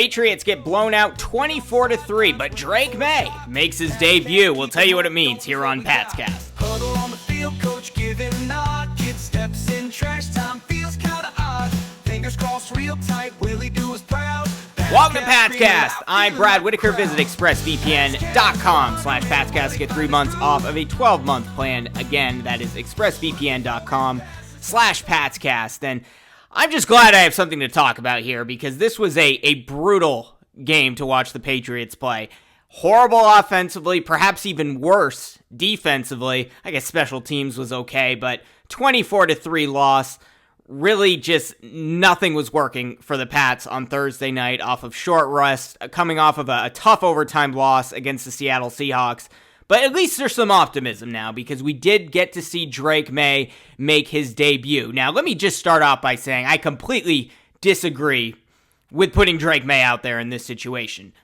Patriots get blown out 24-3, but Drake Maye makes his debut. We'll tell you what it means here on PatsCast. Huddle on the field, coach giving a nod. Kid steps in, trash time feels kinda odd. Fingers crossed real tight, Willie do us proud. Welcome to PatsCast. I'm Brad Whitaker. Visit expressvpn.com/PatsCast to get 3 months off of a 12-month plan. Again, that is expressvpn.com/PatsCast. And I'm just glad I have something to talk about here because this was a brutal game to watch the Patriots play. Horrible offensively, perhaps even worse defensively. I guess special teams was okay, but 24-3 loss. Really just nothing was working for the Pats on Thursday night off of short rest, coming off of a tough overtime loss against the Seattle Seahawks. But at least there's some optimism now because we did get to see Drake Maye make his debut. Now, let me just start off by saying I completely disagree with putting Drake Maye out there in this situation.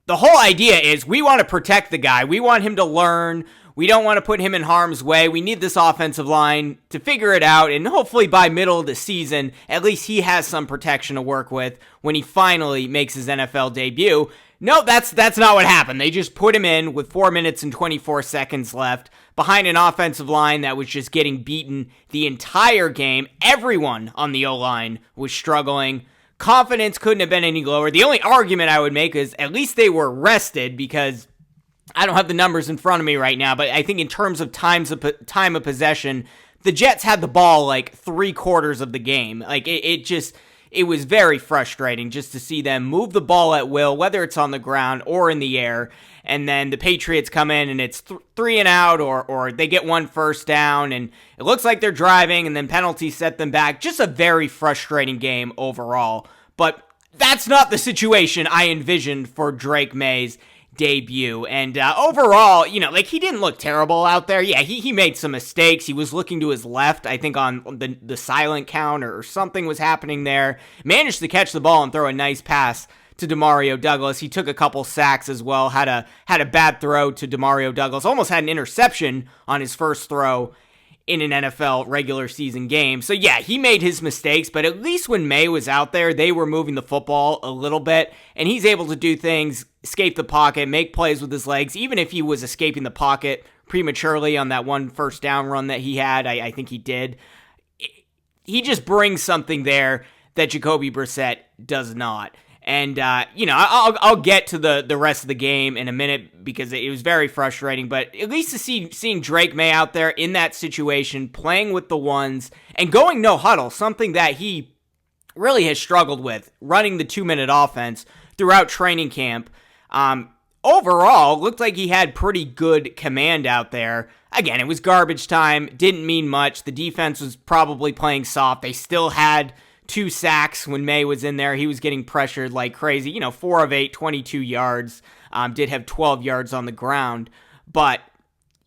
The whole idea is we want to protect the guy. We want him to learn. We don't want to put him in harm's way. We need this offensive line to figure it out, and hopefully by middle of the season, at least he has some protection to work with when he finally makes his NFL debut. No, that's not what happened. They just put him in with 4 minutes and 24 seconds left behind an offensive line that was just getting beaten the entire game. Everyone on the O-line was struggling. Confidence couldn't have been any lower. The only argument I would make is at least they were rested because I don't have the numbers in front of me right now, but I think in terms of time of possession, the Jets had the ball like 3/4 of the game. Like it was very frustrating just to see them move the ball at will, whether it's on the ground or in the air. And then the Patriots come in and it's 3 and out, or they get 1 first down, and it looks like they're driving, and then penalties set them back. Just a very frustrating game overall. But that's not the situation I envisioned for Drake Maye's debut. And overall, like he didn't look terrible out there. Yeah, he made some mistakes. He was looking to his left, I think on the silent count or something was happening there. Managed to catch the ball and throw a nice pass to Demario Douglas. He took a couple sacks as well, had a bad throw to Demario Douglas, almost had an interception on his first throw in an NFL regular season game. So yeah, he made his mistakes, but at least when Maye was out there, they were moving the football a little bit, and he's able to do things, escape the pocket, make plays with his legs, even if he was escaping the pocket prematurely on that 1 first down run that he had. I think he did. He just brings something there that Jacoby Brissett does not. And, I'll get to the rest of the game in a minute because it was very frustrating. But at least to seeing Drake Maye out there in that situation, playing with the ones, and going no huddle, something that he really has struggled with, running the 2-minute offense throughout training camp. Overall, looked like he had pretty good command out there. Again, it was garbage time, didn't mean much. The defense was probably playing soft. They still had 2 sacks when Maye was in there. He was getting pressured like crazy. 4 of 8, 22 yards. Did have 12 yards on the ground. But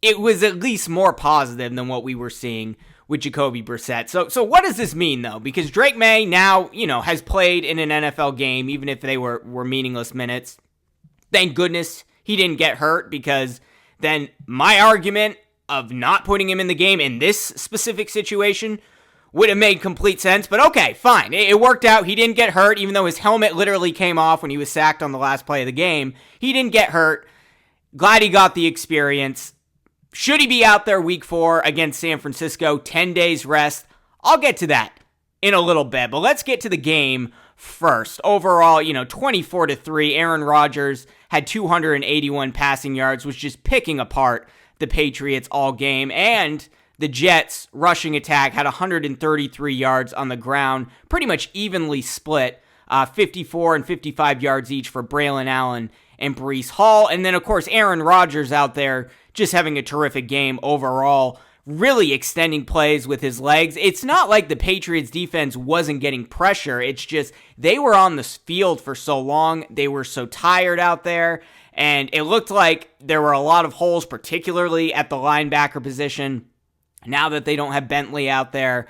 it was at least more positive than what we were seeing with Jacoby Brissett. So what does this mean, though? Because Drake Maye now, has played in an NFL game, even if they were meaningless minutes. Thank goodness he didn't get hurt, because then my argument of not putting him in the game in this specific situation would have made complete sense. But okay, fine. It worked out. He didn't get hurt, even though his helmet literally came off when he was sacked on the last play of the game. He didn't get hurt. Glad he got the experience. Should he be out there week 4 against San Francisco? 10 days rest. I'll get to that in a little bit, but let's get to the game first. Overall, 24-3, Aaron Rodgers had 281 passing yards, was just picking apart the Patriots all game, and the Jets' rushing attack had 133 yards on the ground, pretty much evenly split, 54 and 55 yards each for Braylon Allen and Breece Hall. And then, of course, Aaron Rodgers out there just having a terrific game overall, really extending plays with his legs. It's not like the Patriots defense wasn't getting pressure. It's just they were on this field for so long. They were so tired out there, and it looked like there were a lot of holes, particularly at the linebacker position. Now that they don't have Bentley out there,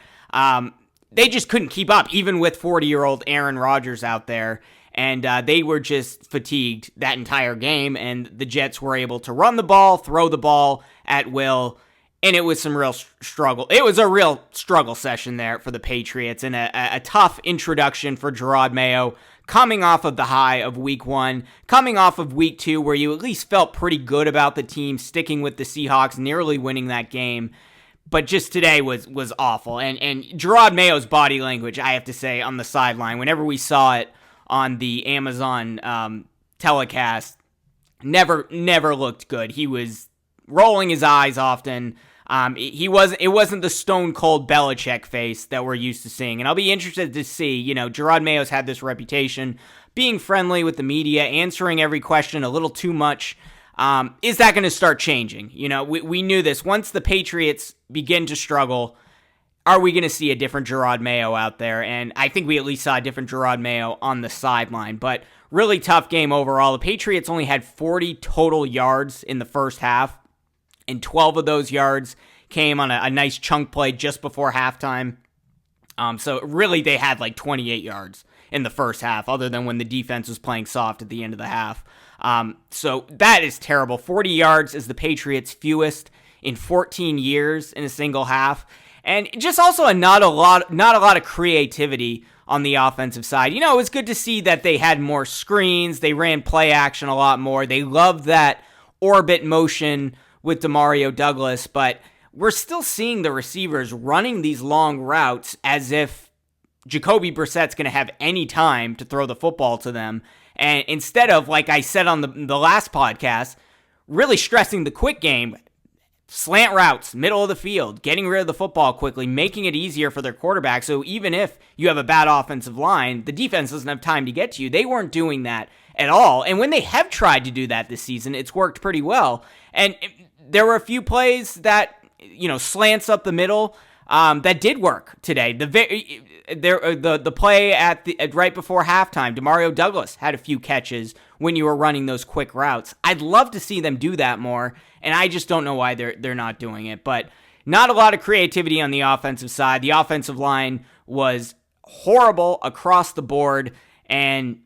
they just couldn't keep up, even with 40-year-old Aaron Rodgers out there. And they were just fatigued that entire game, and the Jets were able to run the ball, throw the ball at will, and it was some real struggle. It was a real struggle session there for the Patriots, and a tough introduction for Gerard Mayo coming off of the high of week 1, coming off of week 2 where you at least felt pretty good about the team sticking with the Seahawks, nearly winning that game. But just today was awful. And Gerard Mayo's body language, I have to say, on the sideline, whenever we saw it on the Amazon telecast, never looked good. He was rolling his eyes often. It wasn't the stone cold Belichick face that we're used to seeing. And I'll be interested to see, Gerard Mayo's had this reputation, being friendly with the media, answering every question a little too much. Is that going to start changing? We knew this. Once the Patriots begin to struggle, are we going to see a different Gerard Mayo out there? And I think we at least saw a different Gerard Mayo on the sideline. But really tough game overall. The Patriots only had 40 total yards in the first half, and 12 of those yards came on a nice chunk play just before halftime. So really they had like 28 yards in the first half, other than when the defense was playing soft at the end of the half. So that is terrible. 40 yards is the Patriots' fewest in 14 years in a single half. And just also not a lot of creativity on the offensive side. It was good to see that they had more screens. They ran play action a lot more. They loved that orbit motion with Demario Douglas, but we're still seeing the receivers running these long routes as if Jacoby Brissett's going to have any time to throw the football to them. And instead of, like I said on the last podcast, really stressing the quick game, slant routes, middle of the field, getting rid of the football quickly, making it easier for their quarterback. So even if you have a bad offensive line, the defense doesn't have time to get to you. They weren't doing that at all. And when they have tried to do that this season, it's worked pretty well. And there were a few plays that, slants up the middle, that did work today. The play at right before halftime, Demario Douglas had a few catches when you were running those quick routes. I'd love to see them do that more, and I just don't know why they're not doing it. But not a lot of creativity on the offensive side. The offensive line was horrible across the board, and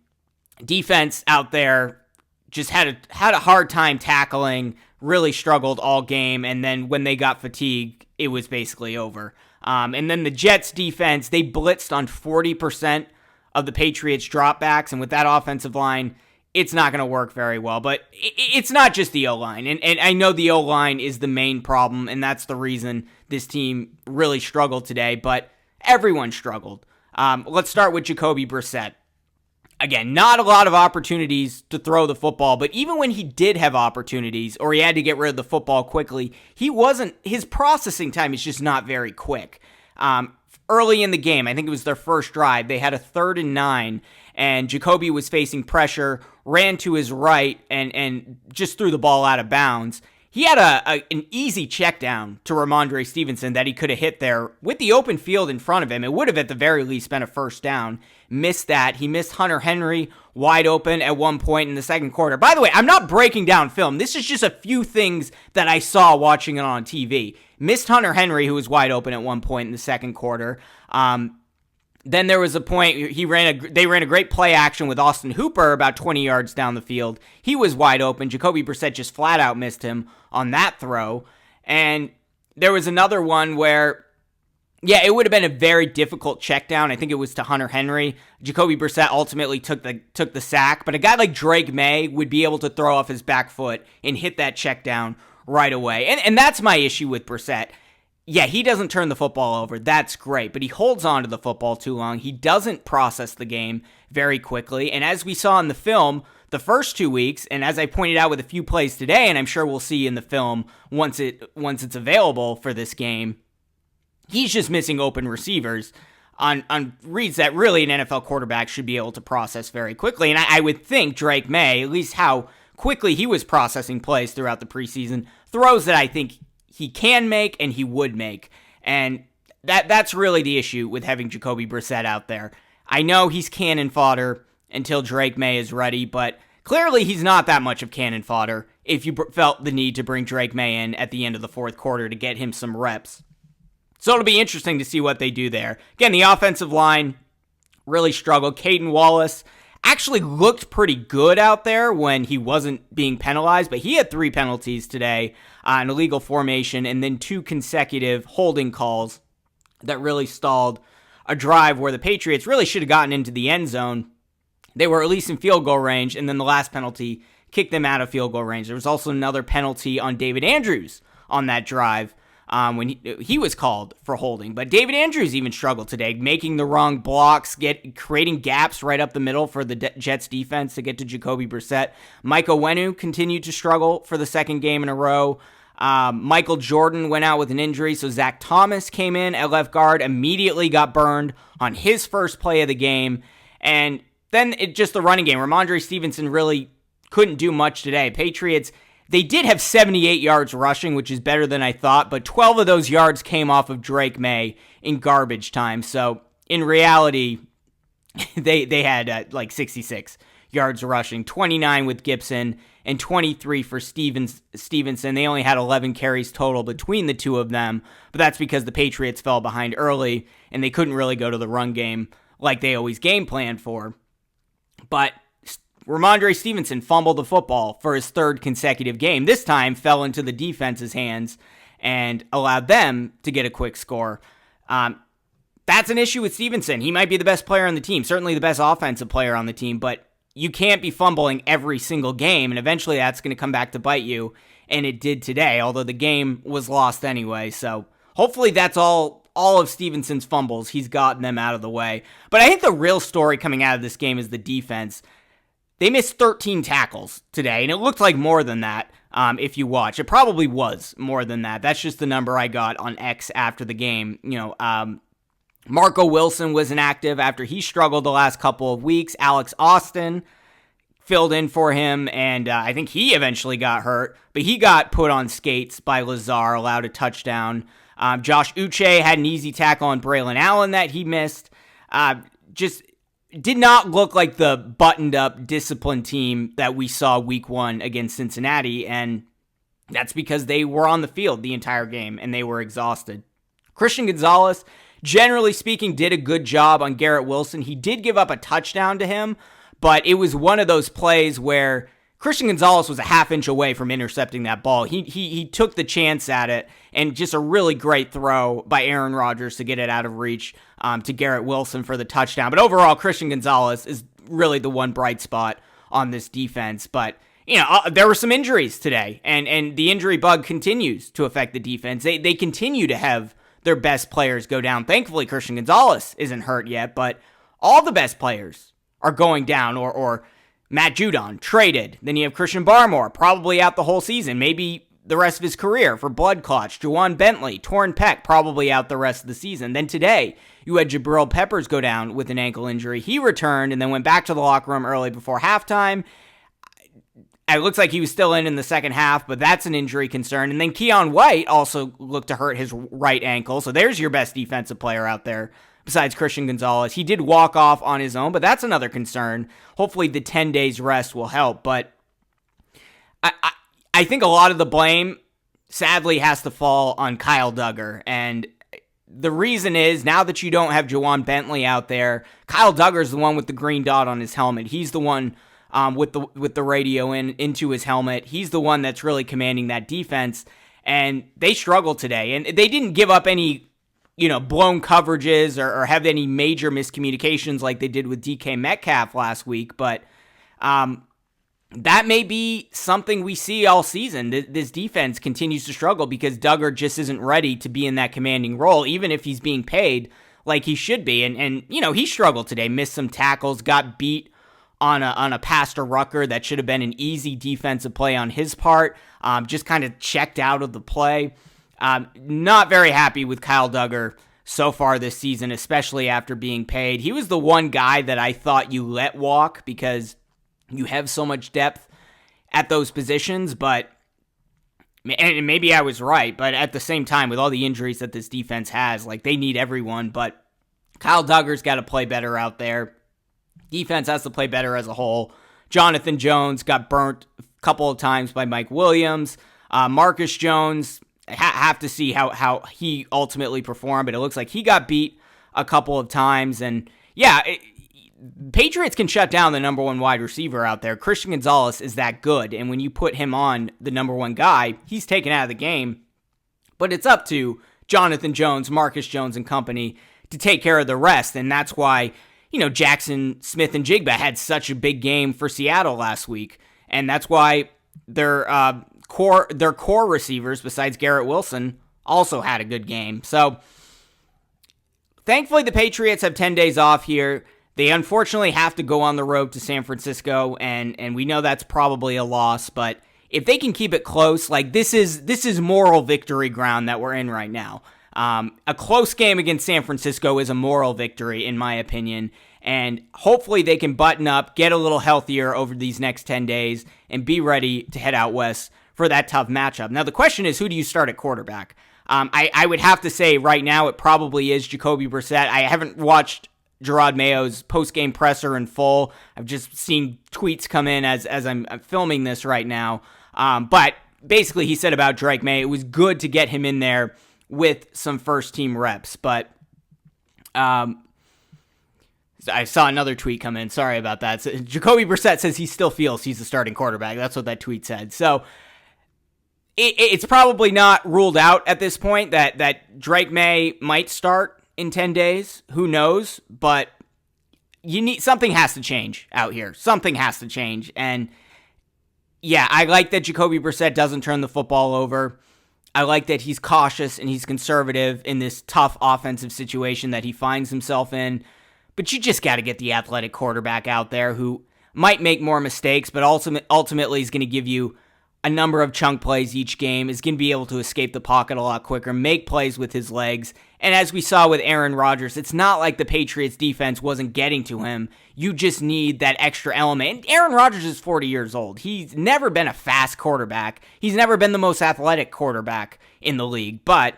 defense out there just had a hard time tackling. Really struggled all game, and then when they got fatigued, it was basically over. And then the Jets defense, they blitzed on 40% of the Patriots dropbacks, and with that offensive line, it's not going to work very well. But it's not just the O-line, and I know the O-line is the main problem, and that's the reason this team really struggled today, but everyone struggled. Let's start with Jacoby Brissett. Again, not a lot of opportunities to throw the football, but even when he did have opportunities or he had to get rid of the football quickly, his processing time is just not very quick. Early in the game, I think it was their first drive, they had a 3rd and 9, and Jacoby was facing pressure, ran to his right, and just threw the ball out of bounds. He had an easy check down to Ramondre Stevenson that he could have hit there with the open field in front of him. It would have at the very least been a first down. Missed that. He missed Hunter Henry wide open at one point in the second quarter. By the way, I'm not breaking down film. This is just a few things that I saw watching it on TV. Missed Hunter Henry, who was wide open at one point in the second quarter. Then there was a point they ran a great play action with Austin Hooper about 20 yards down the field. He was wide open. Jacoby Brissett just flat out missed him on that throw. And there was another one where, it would have been a very difficult check down. I think it was to Hunter Henry. Jacoby Brissett ultimately took the sack, but a guy like Drake Maye would be able to throw off his back foot and hit that check down right away. And that's my issue with Brissett. Yeah, he doesn't turn the football over. That's great, but he holds on to the football too long. He doesn't process the game very quickly. And as we saw in the film, the first 2 weeks, and as I pointed out with a few plays today, and I'm sure we'll see in the film once it's available for this game, he's just missing open receivers on reads that really an NFL quarterback should be able to process very quickly. And I would think Drake Maye, at least how quickly he was processing plays throughout the preseason, throws that I think he can make and he would make. And that's really the issue with having Jacoby Brissett out there. I know he's cannon fodder until Drake Maye is ready, but clearly he's not that much of cannon fodder if you felt the need to bring Drake Maye in at the end of the fourth quarter to get him some reps. So it'll be interesting to see what they do there. Again, the offensive line really struggled. Caden Wallace actually looked pretty good out there when he wasn't being penalized, but he had 3 penalties today, an illegal formation, and then 2 consecutive holding calls that really stalled a drive where the Patriots really should have gotten into the end zone they were at least in field goal range, and then the last penalty kicked them out of field goal range. There was also another penalty on David Andrews on that drive when he was called for holding. But David Andrews even struggled today, making the wrong blocks, creating gaps right up the middle for the Jets defense to get to Jacoby Brissett. Mike Onwenu continued to struggle for the second game in a row. Michael Jordan went out with an injury, so Zach Thomas came in at left guard, immediately got burned on his first play of the game. And then just the running game. Ramondre Stevenson really couldn't do much today. Patriots, they did have 78 yards rushing, which is better than I thought, but 12 of those yards came off of Drake Maye in garbage time. So in reality, they had like 66 yards rushing, 29 with Gibson and 23 for Stevenson. They only had 11 carries total between the two of them, but that's because the Patriots fell behind early and they couldn't really go to the run game like they always game planned for. But Ramondre Stevenson fumbled the football for his third consecutive game. This time fell into the defense's hands and allowed them to get a quick score. That's an issue with Stevenson. He might be the best player on the team, certainly the best offensive player on the team, but you can't be fumbling every single game, and eventually that's going to come back to bite you, and it did today, although the game was lost anyway. So hopefully that's all of Stevenson's fumbles. He's gotten them out of the way. But I think the real story coming out of this game is the defense. They missed 13 tackles today, and it looked like more than that if you watch. It probably was more than that. That's just the number I got on X after the game. Marco Wilson was inactive after he struggled the last couple of weeks. Alex Austin filled in for him, and I think he eventually got hurt, but he got put on skates by Lazar, allowed a touchdown. Josh Uche had an easy tackle on Braylon Allen that he missed. Just did not look like the buttoned-up, disciplined team that we saw week one against Cincinnati, and that's because they were on the field the entire game, and they were exhausted. Christian Gonzalez, generally speaking, did a good job on Garrett Wilson. He did give up a touchdown to him, but it was one of those plays where Christian Gonzalez was a half inch away from intercepting that ball. He took the chance at it, and just a really great throw by Aaron Rodgers to get it out of reach to Garrett Wilson for the touchdown. But overall, Christian Gonzalez is really the one bright spot on this defense. But there were some injuries today, and the injury bug continues to affect the defense. They continue to have their best players go down. Thankfully, Christian Gonzalez isn't hurt yet, but all the best players are going down, or Matt Judon traded. Then you have Christian Barmore, probably out the whole season, maybe the rest of his career for blood clots. Juwan Bentley, torn pec, probably out the rest of the season. Then today, you had Jabril Peppers go down with an ankle injury. He returned and then went back to the locker room early before halftime. It looks like he was still in the second half, but that's an injury concern. And then Keon White also looked to hurt his right ankle. So there's your best defensive player out there besides Christian Gonzalez. He did walk off on his own, but that's another concern. Hopefully the 10 days rest will help. But I think a lot of the blame, sadly, has to fall on Kyle Duggar. And the reason is, now that you don't have Juwan Bentley out there, Kyle Duggar's the one with the green dot on his helmet. He's the one with the radio into his helmet. He's the one that's really commanding that defense, and they struggled today. And they didn't give up any, blown coverages or have any major miscommunications like they did with DK Metcalf last week, but that may be something we see all season. This defense continues to struggle because Duggar just isn't ready to be in that commanding role, even if he's being paid like he should be. And he struggled today, missed some tackles, got beat on a pass to Rucker that should have been an easy defensive play on his part. Just kind of checked out of the play. Not very happy with Kyle Duggar so far this season, especially after being paid. He was the one guy that I thought you let walk because you have so much depth at those positions, and maybe I was right, but at the same time, with all the injuries that this defense has, they need everyone, but Kyle Duggar's got to play better out there. Defense has to play better as a whole. Jonathan Jones got burnt a couple of times by Mike Williams. Marcus Jones, have to see how he ultimately performed, but it looks like he got beat a couple of times. And yeah, Patriots can shut down the number one wide receiver out there. Christian Gonzalez is that good, and when you put him on the number one guy, he's taken out of the game. But it's up to Jonathan Jones, Marcus Jones, and company to take care of the rest, and that's why Jackson Smith and Jigba had such a big game for Seattle last week. And that's why their core receivers, besides Garrett Wilson, also had a good game. So thankfully the Patriots have 10 days off here. They unfortunately have to go on the road to San Francisco, and we know that's probably a loss, but if they can keep it close, like this is moral victory ground that we're in right now. A close game against San Francisco is a moral victory, in my opinion, and hopefully they can button up, get a little healthier over these next 10 days, and be ready to head out west for that tough matchup. Now, the question is, who do you start at quarterback? I would have to say right now it probably is Jacoby Brissett. I haven't watched Drake Maye's post-game presser in full. I've just seen tweets come in as I'm filming this right now. But basically he said about Drake Maye, it was good to get him in there with some first-team reps. But I saw another tweet come in. Sorry about that. So, Jacoby Brissett says he still feels he's the starting quarterback. That's what that tweet said. So it's probably not ruled out at this point that Drake Maye might start in 10 days. Who knows? But something has to change out here. Something has to change. And yeah, I like that Jacoby Brissett doesn't turn the football over. I like that he's cautious and he's conservative in this tough offensive situation that he finds himself in. But you just got to get the athletic quarterback out there who might make more mistakes, but ultimately is going to give you a number of chunk plays each game, is going to be able to escape the pocket a lot quicker, make plays with his legs. And as we saw with Aaron Rodgers, it's not like the Patriots defense wasn't getting to him. You just need that extra element. And Aaron Rodgers is 40 years old. He's never been a fast quarterback. He's never been the most athletic quarterback in the league. But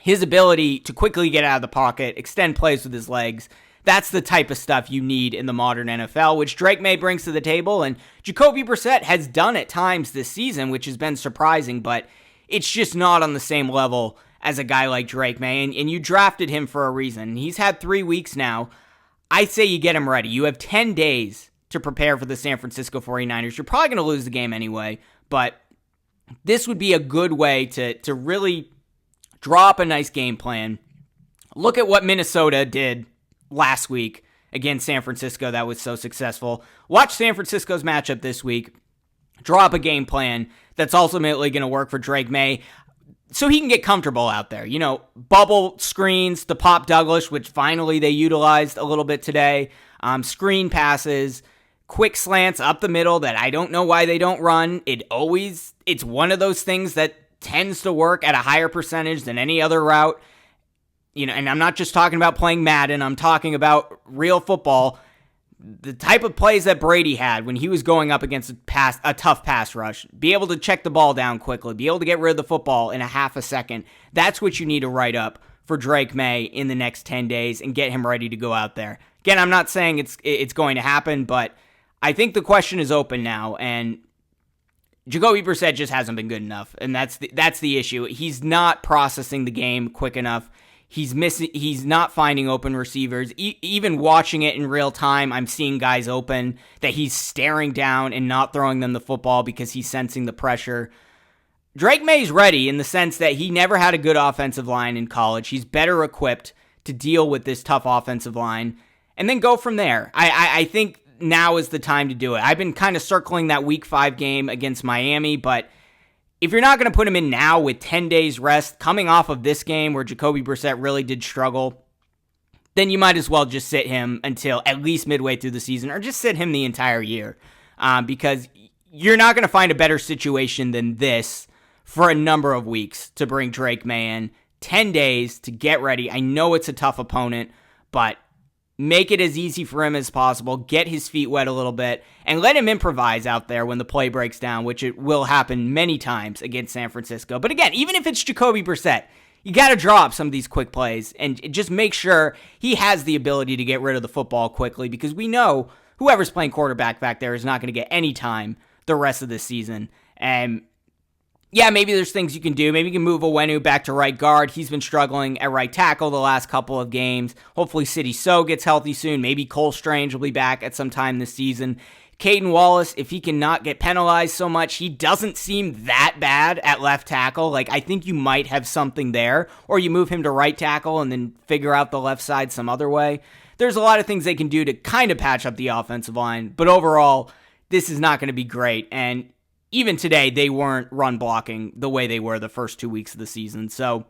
his ability to quickly get out of the pocket, extend plays with his legs, that's the type of stuff you need in the modern NFL, which Drake Maye brings to the table, and Jacoby Brissett has done at times this season, which has been surprising, but it's just not on the same level as a guy like Drake Maye, and you drafted him for a reason. He's had 3 weeks now. I say you get him ready. You have 10 days to prepare for the San Francisco 49ers. You're probably going to lose the game anyway, but this would be a good way to really draw up a nice game plan. Look at what Minnesota did last week against San Francisco that was so successful. Watch San Francisco's matchup this week. Draw up a game plan that's ultimately going to work for Drake Maye so he can get comfortable out there. Bubble screens to Pop Douglas, which finally they utilized a little bit today. Screen passes, quick slants up the middle that I don't know why they don't run. It's one of those things that tends to work at a higher percentage than any other route. And I'm not just talking about playing Madden, I'm talking about real football. The type of plays that Brady had when he was going up against a tough pass rush, be able to check the ball down quickly, be able to get rid of the football in a half a second, that's what you need to write up for Drake Maye in the next 10 days and get him ready to go out there. Again, I'm not saying it's going to happen, but I think the question is open now, and Jacoby Brissett just hasn't been good enough, and that's the issue. He's not processing the game quick enough. He's not finding open receivers. Even watching it in real time, I'm seeing guys open that he's staring down and not throwing them the football because he's sensing the pressure. Drake Maye's ready in the sense that he never had a good offensive line in college. He's better equipped to deal with this tough offensive line and then go from there. I think now is the time to do it. I've been kind of circling that Week 5 game against Miami, but if you're not going to put him in now with 10 days rest, coming off of this game where Jacoby Brissett really did struggle, then you might as well just sit him until at least midway through the season, or just sit him the entire year, because you're not going to find a better situation than this for a number of weeks to bring Drake Maye in. 10 days to get ready. I know it's a tough opponent, but make it as easy for him as possible, get his feet wet a little bit, and let him improvise out there when the play breaks down, which it will happen many times against San Francisco. But again, even if it's Jacoby Brissett, you got to draw up some of these quick plays and just make sure he has the ability to get rid of the football quickly, because we know whoever's playing quarterback back there is not going to get any time the rest of the season. And yeah, maybe there's things you can do. Maybe you can move Owenu back to right guard. He's been struggling at right tackle the last couple of games. Hopefully Sidney So gets healthy soon. Maybe Cole Strange will be back at some time this season. Caden Wallace, if he cannot get penalized so much, he doesn't seem that bad at left tackle. I think you might have something there. Or you move him to right tackle and then figure out the left side some other way. there's a lot of things they can do to kind of patch up the offensive line, but overall, this is not going to be great. And even today, they weren't run blocking the way they were the first 2 weeks of the season. So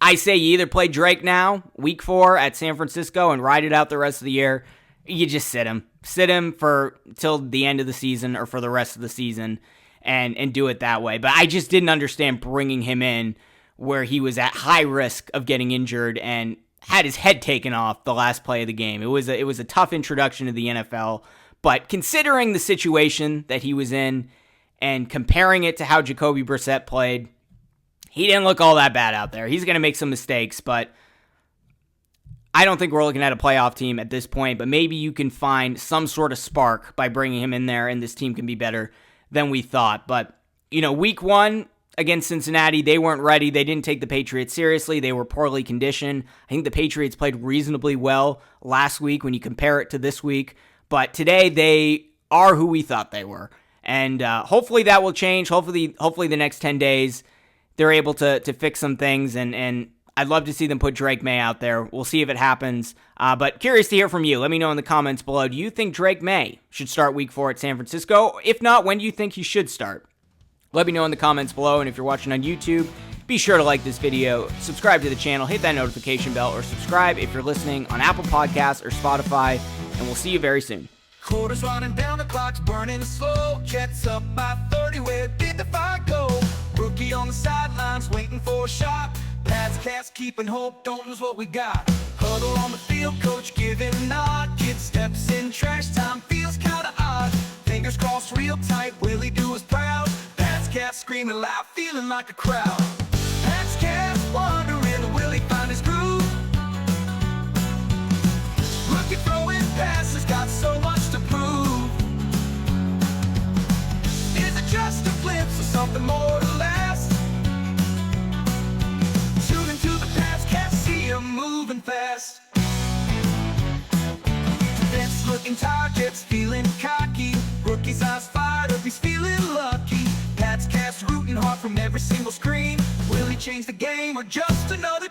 I say you either play Drake now, week 4 at San Francisco, and ride it out the rest of the year. You just sit him. Sit him for till the end of the season or for the rest of the season and do it that way. But I just didn't understand bringing him in where he was at high risk of getting injured and had his head taken off the last play of the game. It was a tough introduction to the NFL. But considering the situation that he was in and comparing it to how Jacoby Brissett played, he didn't look all that bad out there. He's going to make some mistakes, but I don't think we're looking at a playoff team at this point, but maybe you can find some sort of spark by bringing him in there, and this team can be better than we thought. But, week 1 against Cincinnati, they weren't ready. They didn't take the Patriots seriously. They were poorly conditioned. I think the Patriots played reasonably well last week when you compare it to this week. But today, they are who we thought they were. And hopefully that will change. Hopefully the next 10 days, they're able to fix some things. And I'd love to see them put Drake Maye out there. We'll see if it happens. But curious to hear from you. Let me know in the comments below. Do you think Drake Maye should start week 4 at San Francisco? If not, when do you think he should start? Let me know in the comments below. And if you're watching on YouTube, be sure to like this video, subscribe to the channel, hit that notification bell, or subscribe if you're listening on Apple Podcasts or Spotify. And we'll see you very soon. Quarters running down, the clock's burning slow. Jets up by 30, where did the fight go? Rookie on the sidelines, waiting for a shot. PatsCast, keeping hope, don't lose what we got. Huddle on the field, coach giving nod. Kid steps in, trash time feels kinda odd. Fingers crossed real tight, will he do us proud? PatsCast screaming loud, feeling like a crowd. PatsCast wondering, will he find his groove? Rookie throwing passes, got so much to prove. Is it just a glimpse or something more to last? Tune into the PatsCast, see him moving fast. Defense looking tired, Jets feeling cocky. Rookie's eyes fired up, he's feeling lucky. PatsCast rooting hard from every single screen. Will he change the game or just another